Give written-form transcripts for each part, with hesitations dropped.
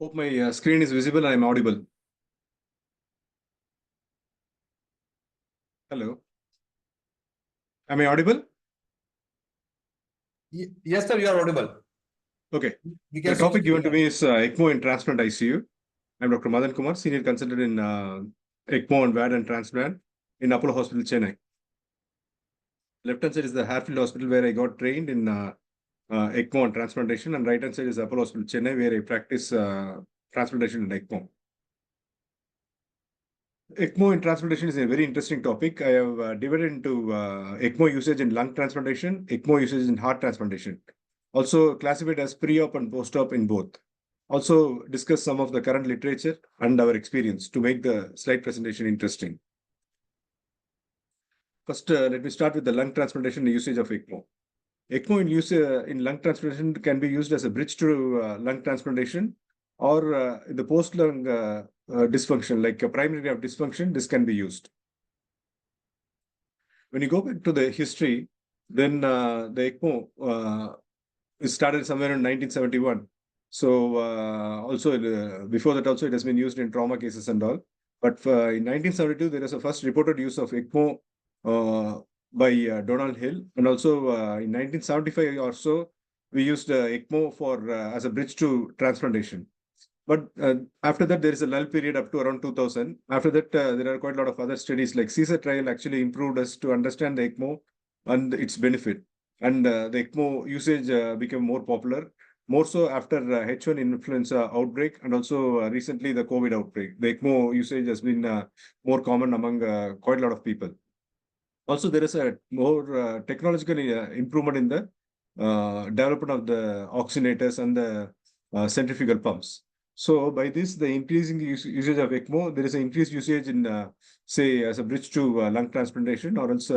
Hope my screen is visible and I'm audible. Hello. Am I audible? Yes, sir, you are audible. Okay. We The can topic given to see. me is ECMO in Transplant ICU. I'm Dr. Madhan Kumar, Senior Consultant in ECMO and VAD and Transplant in Apollo Hospital, Chennai. Left-hand side is the Harfield Hospital where I got trained in ECMO and transplantation, and right-hand side is Apollo Hospital, Chennai, where I practice transplantation and ECMO. ECMO in transplantation is a very interesting topic. I have divided into ECMO usage in lung transplantation, ECMO usage in heart transplantation. Also classified as pre-op and post-op in both. Also discuss some of the current literature and our experience to make the slide presentation interesting. First, let me start with the lung transplantation usage of ECMO. ECMO in use in lung transplantation can be used as a bridge to lung transplantation, or in the post-lung dysfunction, like a primary graft dysfunction, this can be used. When you go back to the history, then the ECMO it started somewhere in 1971. So also before that also it has been used in trauma cases and all. But in 1972, there is a first reported use of ECMO by Donald Hill. And also in 1975 or so, we used ECMO for as a bridge to transplantation. But after that, there is a lull period up to around 2000. After that, there are quite a lot of other studies like CSER trial actually improved us to understand the ECMO and its benefit. And the ECMO usage became more popular, more so after H1 influenza outbreak and also recently the COVID outbreak. The ECMO usage has been more common among quite a lot of people. Also, there is a more technological improvement in the development of the oxygenators and the centrifugal pumps. So by this, the increasing usage of ECMO, there is an increased usage in, say, as a bridge to lung transplantation, or else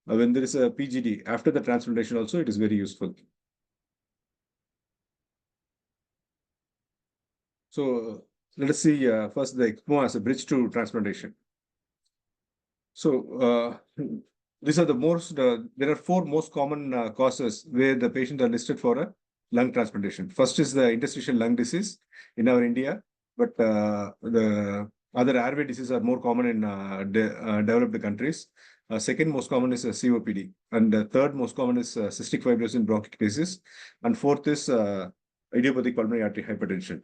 when there is a PGD after the transplantation also, it is very useful. So let us see first the ECMO as a bridge to transplantation. So these are the most, there are four most common causes where the patient are listed for a lung transplantation. First is the interstitial lung disease in our India, but the other airway diseases are more common in developed countries. Second most common is COPD, and third most common is cystic fibrosis in bronchiectasis, and fourth is idiopathic pulmonary artery hypertension.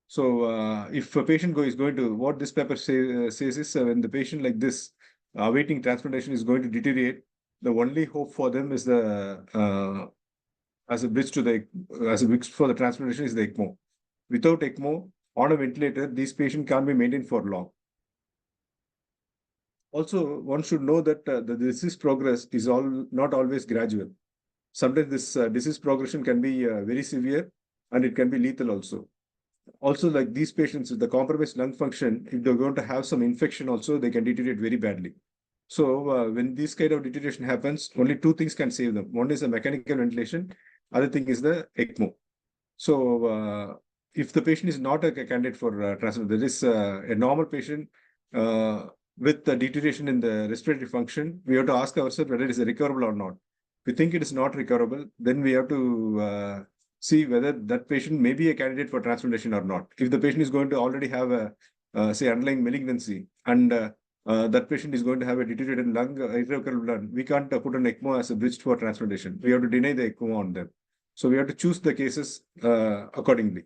So if a patient is going to, what this paper says is when the patient like this awaiting transplantation is going to deteriorate, the only hope for them is the as a bridge to the as a bridge for the transplantation is the ECMO. Without ECMO on a ventilator, these patients can't be maintained for long. Also, one should know that the disease progress is not always gradual. Sometimes this disease progression can be very severe and it can be lethal also. Also, like these patients with the compromised lung function, if they're going to have some infection also, they can deteriorate very badly. So when this kind of deterioration happens, only two things can save them. One is the mechanical ventilation, other thing is the ECMO. So if the patient is not a candidate for transplant, there is a normal patient with the deterioration in the respiratory function, we have to ask ourselves whether it is recoverable or not. If we think it is not recoverable, then we have to see whether that patient may be a candidate for transplantation or not. If the patient is going to already have a, say, underlying malignancy, and that patient is going to have a deteriorated lung, irrecoverable lung, we can't put an ECMO as a bridge for transplantation. We have to deny the ECMO on them. So we have to choose the cases accordingly.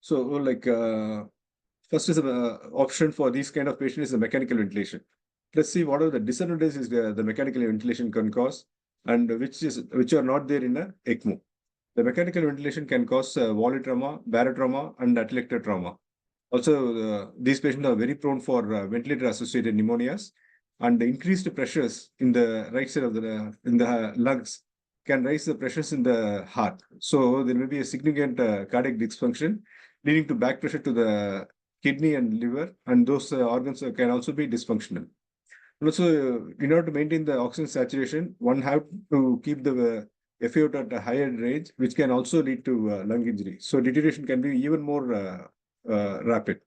So like first is option for these kind of patients is the mechanical ventilation. Let's see what are the disadvantages the mechanical ventilation can cause, and which are not there in a ECMO. The mechanical ventilation can cause volley trauma, barotrauma, and atelectasis trauma. Also, these patients are very prone for ventilator-associated pneumonias, and the increased pressures in the right side of the in the lungs can raise the pressures in the heart. So there may be a significant cardiac dysfunction, leading to back pressure to the kidney and liver, and those organs can also be dysfunctional. Also, in order to maintain the oxygen saturation, one have to keep the FiO2 at a higher range, which can also lead to lung injury. So deterioration can be even more rapid.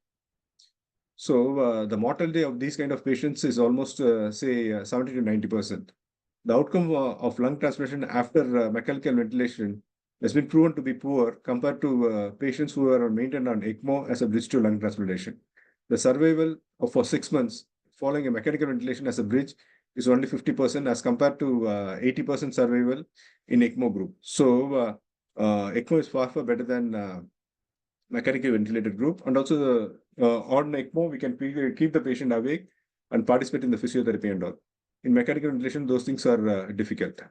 So the mortality of these kind of patients is almost say 70 to 90%. The outcome of lung transplantation after mechanical ventilation has been proven to be poor compared to patients who are maintained on ECMO as a bridge to lung transplantation. The survival for 6 months following a mechanical ventilation as a bridge is only 50% as compared to 80% survival in ECMO group. So ECMO is far better than mechanical ventilated group. And also on ECMO, we can keep the patient awake and participate in the physiotherapy and all. In mechanical ventilation, those things are difficult.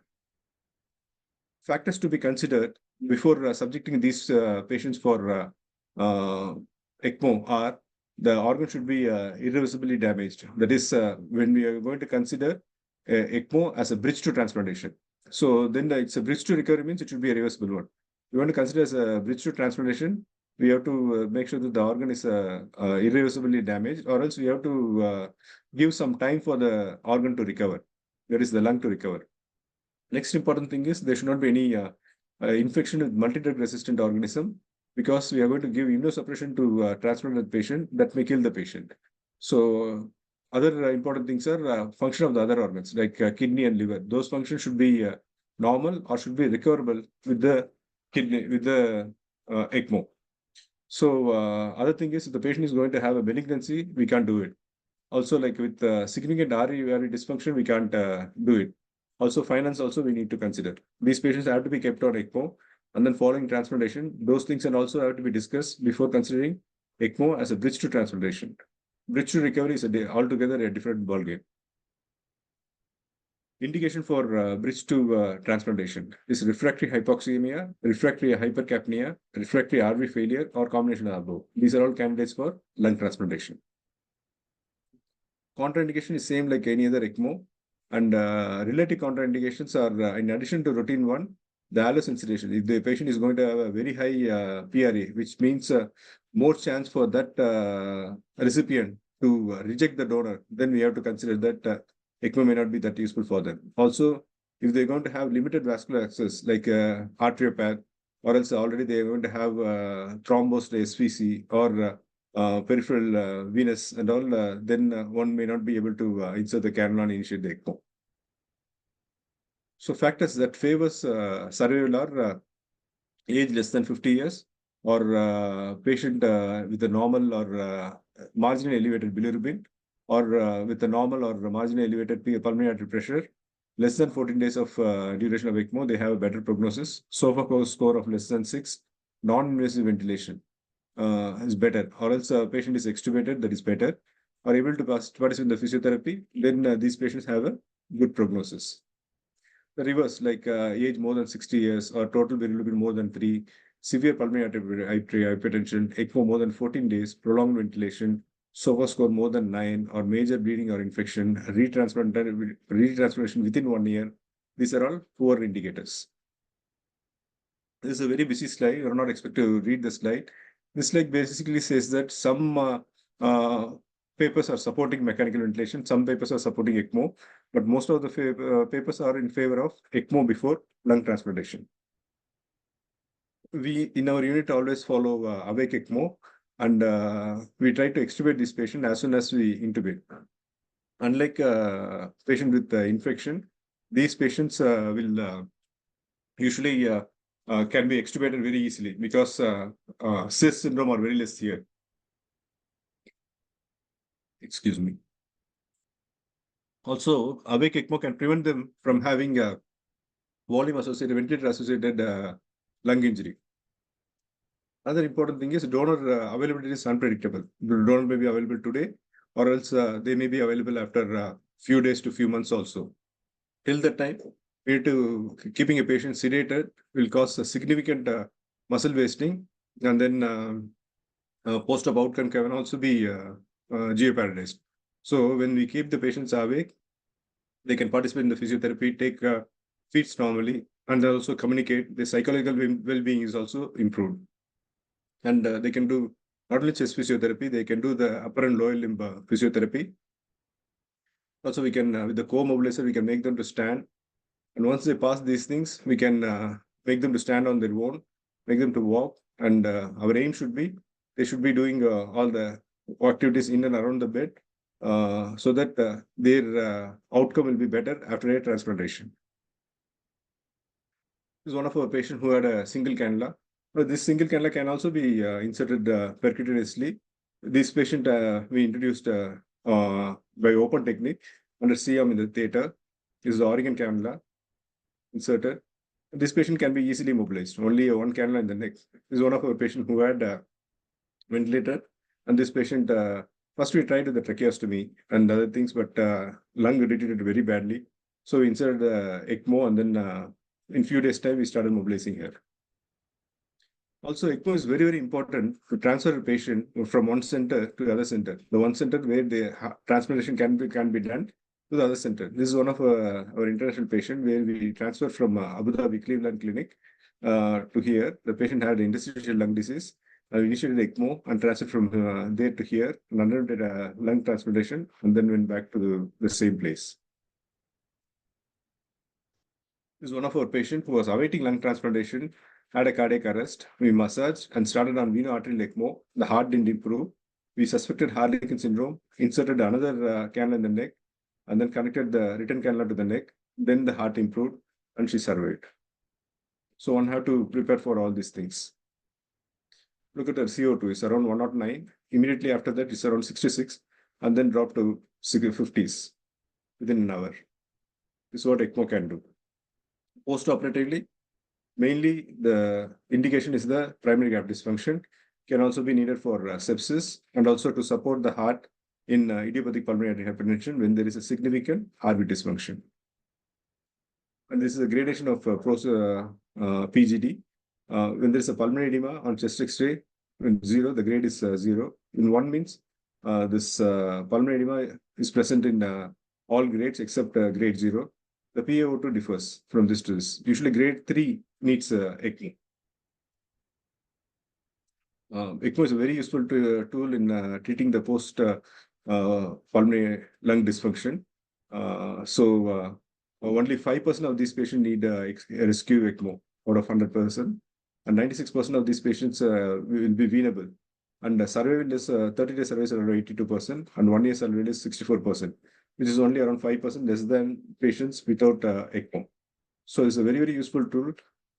Factors to be considered before subjecting these patients for ECMO are the organ should be irreversibly damaged. That is, when we are going to consider ECMO as a bridge to transplantation. So then it's a bridge to recovery means it should be a reversible one. We want to consider as a bridge to transplantation, we have to make sure that the organ is irreversibly damaged, or else we have to give some time for the organ to recover. That is the lung to recover. Next important thing is there should not be any infection with multi-drug resistant organism, because we are going to give immunosuppression to transplanted patient that may kill the patient. So other important things are function of the other organs like kidney and liver. Those functions should be normal or should be recoverable with the kidney, with the ECMO. So other thing is if the patient is going to have a malignancy, we can't do it. Also, like with significant RE dysfunction, we can't do it. Also, finance also we need to consider. These patients have to be kept on ECMO, and then following transplantation, those things and also have to be discussed before considering ECMO as a bridge to transplantation. Bridge to recovery is altogether a different ballgame. Indication for bridge to transplantation is refractory hypoxemia, refractory hypercapnia, refractory RV failure, or combination of above. These are all candidates for lung transplantation. Contraindication is same like any other ECMO, and related contraindications are in addition to routine one, the allocensuration. If the patient is going to have a very high PRA, which means more chance for that recipient to reject the donor, then we have to consider that ECMO may not be that useful for them. Also, if they're going to have limited vascular access, like arteriopath, or else already they're going to have thrombosed SVC or peripheral venous and all, then one may not be able to insert the cannula and initiate the ECMO. So factors that favors survival are age less than 50 years, or patient with a normal or marginally elevated bilirubin, or with a normal or marginally elevated pulmonary artery pressure, less than 14 days of duration of ECMO, they have a better prognosis. SOFA score of less than 6, non-invasive ventilation is better, or else a patient is extubated, that is better, or able to participate in the physiotherapy, then these patients have a good prognosis. The reverse, like age more than 60 years or total bilirubin more than 3, severe pulmonary artery hypertension, ECMO more than 14 days, prolonged ventilation, SOFA score more than 9, or major bleeding or infection, retransplantation within 1 year. These are all poor indicators. This is a very busy slide. You are not expected to read the slide. This slide basically says that some papers are supporting mechanical ventilation, some papers are supporting ECMO, but most of the papers are in favor of ECMO before lung transplantation. We, in our unit, always follow awake ECMO, and we try to extubate this patient as soon as we intubate. Unlike patient with infection, these patients will usually can be extubated very easily because CIS syndrome are very less here. Excuse me. Also, awake ECMO can prevent them from having a volume-associated, ventilator-associated lung injury. Another important thing is donor availability is unpredictable. The donor may be available today, or else they may be available after a few days to few months also. Till that time, we need to keeping a patient sedated will cause a significant muscle wasting, and then post-op outcome can also be jeopardized. So when we keep the patients awake, they can participate in the physiotherapy, take feeds normally, and also communicate. The psychological well-being is also improved. And they can do not only chest physiotherapy, they can do the upper and lower limb physiotherapy. Also, we can, with the co-mobilizer, we can make them to stand. And once they pass these things, we can make them to stand on their own, make them to walk. And our aim should be, they should be doing all the activities in and around the bed so that their outcome will be better after a transplantation. This is one of our patients who had a single cannula. But this single cannula can also be inserted percutaneously. This patient we introduced by open technique under CM in the theater. This is the organ cannula inserted. This patient can be easily mobilized. Only one cannula in the neck. This is one of our patients who had a ventilator. And this patient, first we tried with the tracheostomy and other things, but lung deteriorated very badly. So we inserted ECMO, and then in few days' time, we started mobilizing her. Also, ECMO is very, very important to transfer a patient from one center to the other center. The one center where the transplantation can be done to the other center. This is one of our international patient where we transfer from Abu Dhabi Cleveland Clinic to here. The patient had interstitial lung disease. I initiated ECMO and transferred from there to here and underwent a lung transplantation and then went back to the same place. This is one of our patients who was awaiting lung transplantation, had a cardiac arrest. We massaged and started on veno-arterial ECMO. The heart didn't improve. We suspected Harlequin syndrome, inserted another cannula in the neck, and then connected the return cannula to the neck. Then the heart improved and she survived. So one have to prepare for all these things. Look at her CO2, it's around 109. Immediately after that, it's around 66, and then drop to 50s within an hour. This is what ECMO can do. Post-operatively, mainly the indication is the primary gap dysfunction. Can also be needed for sepsis and also to support the heart in idiopathic pulmonary hypertension when there is a significant RV dysfunction. And this is a gradation of PGD. When there is a pulmonary edema on chest X-ray, when 0, the grade is 0. In 1 means this pulmonary edema is present in all grades except grade 0. The PaO2 differs from this to this. Usually grade 3 needs ECMO. ECMO is a very useful tool in treating the post pulmonary lung dysfunction. Only 5% of these patients need a rescue ECMO out of 100%. And 96% of these patients will be venable. And survival is 30-day survival around 82%, and 1 year survival is 64%, which is only around 5% less than patients without ECMO. So it's a very, very useful tool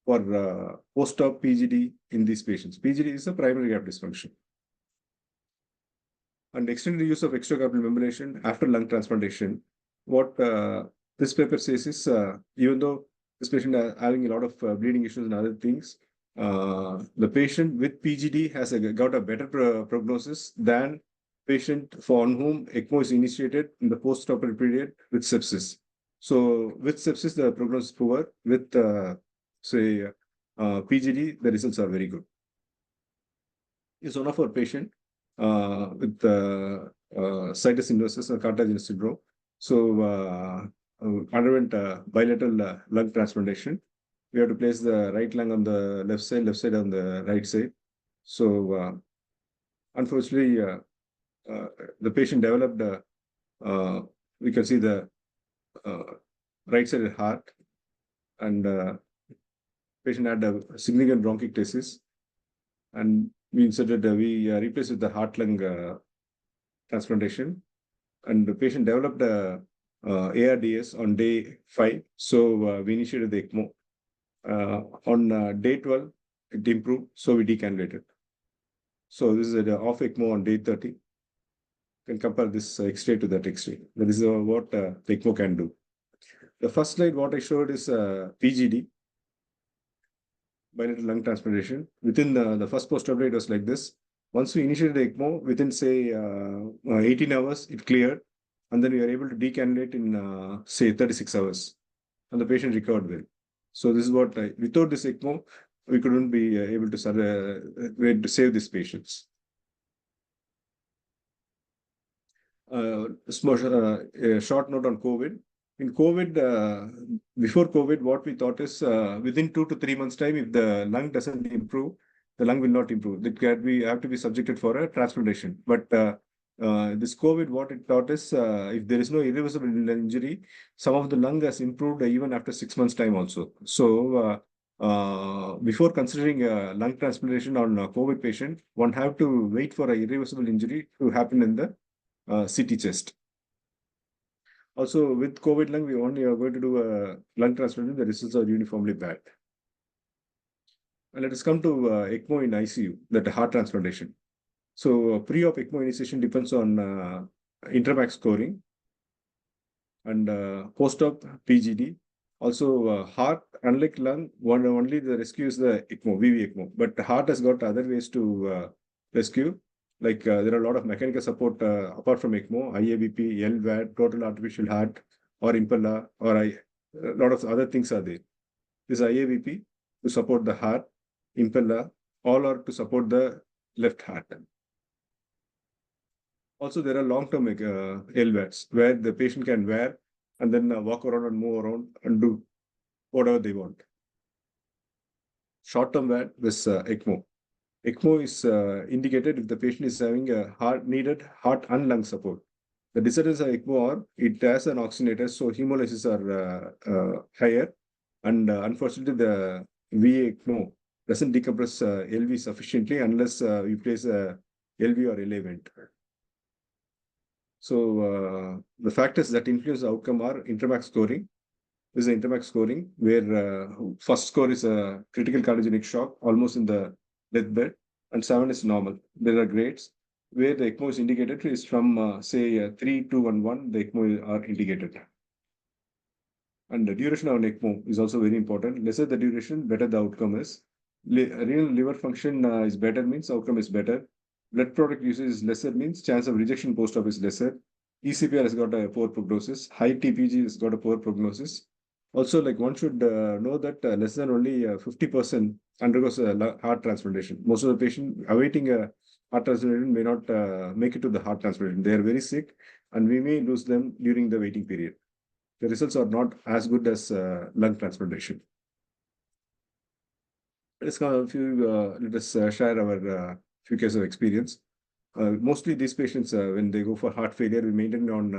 for post-op PGD in these patients. PGD is a primary gap dysfunction. And extended use of extracorporeal membrane after lung transplantation. What this paper says is, even though this patient is having a lot of bleeding issues and other things, the patient with PGD has got a better prognosis than patient for whom ECMO is initiated in the post-operative period with sepsis. So with sepsis, the prognosis is poor. With PGD, the results are very good. Is one of our patient with situs inversus or cartilaginous syndrome. So underwent bilateral lung transplantation. We have to place the right lung on the left side on the right side. So unfortunately, the patient developed, we can see the right-sided heart, and patient had a significant bronchiectasis, and we inserted, we replaced with the heart-lung transplantation, and the patient developed ARDS on day 5. So we initiated the ECMO. On day 12, it improved, so we decannulated. So this is an off ECMO on day 30. You can compare this X-ray to that X-ray. That is what the ECMO can do. The first slide, what I showed is PGD, bilateral lung transplantation. Within the first post-operative, it was like this. Once we initiated the ECMO, within say 18 hours, it cleared. And then we were able to decannulate in say 36 hours. And the patient recovered well. So this is what, without this ECMO, we couldn't be able to save these patients. A short note on COVID. In COVID, before COVID, what we thought is within 2 to 3 months' time, if the lung doesn't improve, the lung will not improve. We have to be subjected for a transplantation. But this COVID, what it taught is if there is no irreversible injury, some of the lung has improved even after 6 months' time also. So before considering lung transplantation on a COVID patient, one have to wait for an irreversible injury to happen in the CT chest. Also, with COVID lung, we only are going to do a lung transplantation. The results are uniformly bad. And let us come to ECMO in ICU, that heart transplantation. So pre-op ECMO initiation depends on intermax scoring and post-op PGD. Also, heart, unlike lung, only the rescue is the ECMO, VV ECMO. But the heart has got other ways to rescue. Like there are a lot of mechanical support apart from ECMO, IABP, LVAD, total artificial heart, or impella, or a lot of other things are there. This IABP to support the heart, impella, all are to support the left heart. Also, there are long-term LVADs where the patient can wear and then walk around and move around and do whatever they want. Short-term VAD, this ECMO. ECMO is indicated if the patient is having a needed heart and lung support. The disadvantage of ECMO are it has an oxygenator, so hemolysis are higher, and unfortunately the VA ECMO doesn't decompress LV sufficiently unless you place a LV or LA vent. So the factors that influence the outcome are intermax scoring. This is the intermax scoring, where first score is a critical cardiogenic shock, almost in the deathbed, and 7 is normal. There are grades where the ECMO is indicated is from say 3, 2, and 1. The ECMO are indicated. And the duration of an ECMO is also very important. Lesser the duration, better the outcome is. Renal liver function is better means outcome is better. Blood product usage is lesser means chance of rejection post-op is lesser. ECPR has got a poor prognosis. High TPG has got a poor prognosis. Also, like one should know that less than only 50% undergoes a heart transplantation. Most of the patient awaiting a heart transplantation may not make it to the heart transplantation. They are very sick and we may lose them during the waiting period. The results are not as good as lung transplantation. Let us share our few cases of experience. Mostly these patients, when they go for heart failure, we maintain on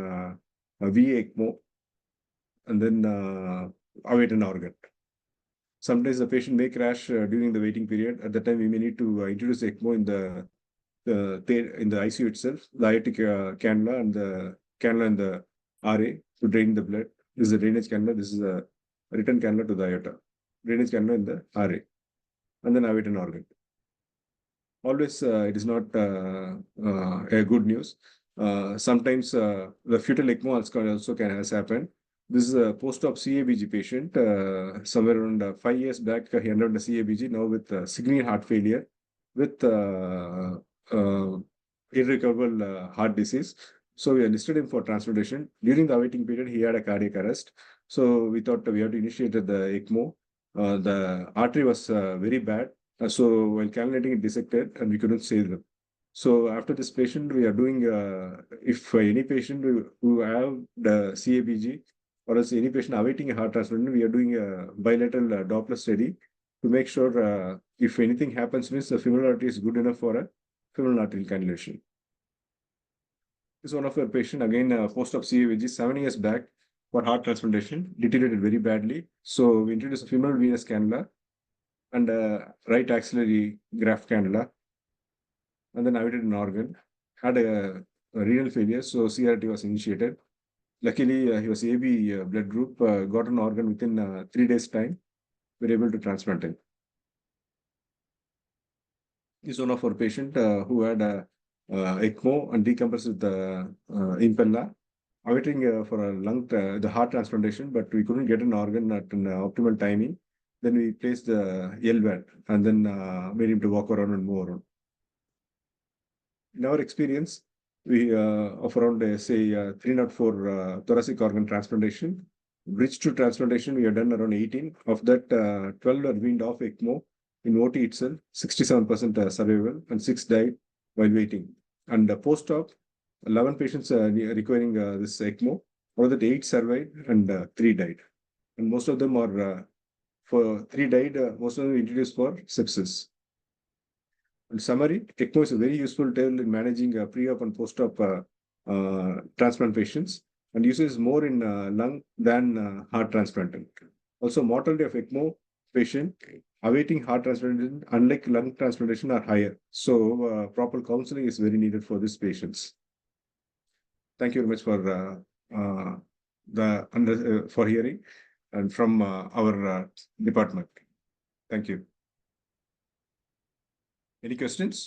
a VA ECMO and then await an organ. Sometimes the patient may crash during the waiting period. At that time, we may need to introduce ECMO in the ICU itself, the aortic cannula and the RA to drain the blood. This is a drainage cannula. This is a return cannula to the aorta. Drainage cannula in the RA, and then await an organ. Always, it is not a good news. Sometimes the fetal ECMO also has happened. This is a post-op CABG patient. Somewhere around 5 years back, he underwent a CABG, now with significant heart failure, with irrecoverable heart disease. So we enlisted him for transplantation. During the awaiting period, he had a cardiac arrest. So we thought we had to initiate the ECMO. The artery was very bad. So while cannulating, it dissected and we couldn't save them. So after this patient, we are doing, if any patient who have the CABG or else any patient awaiting a heart transplant, we are doing a bilateral Doppler study to make sure if anything happens, means the femoral artery is good enough for a femoral arterial cannulation. This is one of our patient, again, post-op CABG, 7 years back for heart transplantation, deteriorated very badly. So we introduced a femoral venous cannula and right axillary graft cannula, and then awaited an organ. Had a renal failure, so CRT was initiated. Luckily, he was AB blood group, got an organ within 3 days' time. We were able to transplant him. This is one of our patient who had a ECMO and decompressed with the impella, awaiting for a the heart transplantation, but we couldn't get an organ at an optimal timing. Then we placed the LVAD and then made him to walk around and move around. In our experience, we of around say 304 thoracic organ transplantation. Bridge to transplantation, we have done around 18. Of that, 12 are weaned off ECMO. In OT itself, 67% survival and 6 died while waiting. And post-op, 11 patients requiring this ECMO. Out of that, 8 survived and 3 died. And most of them are for 3 died, most of them introduced for sepsis. In summary, ECMO is a very useful tool in managing pre-op and post-op transplant patients and uses more in lung than heart transplantation. Also, mortality of ECMO patient awaiting heart transplantation, unlike lung transplantation, are higher. So, proper counseling is very needed for these patients. Thank you very much for for hearing and from our department. Thank you. Any questions?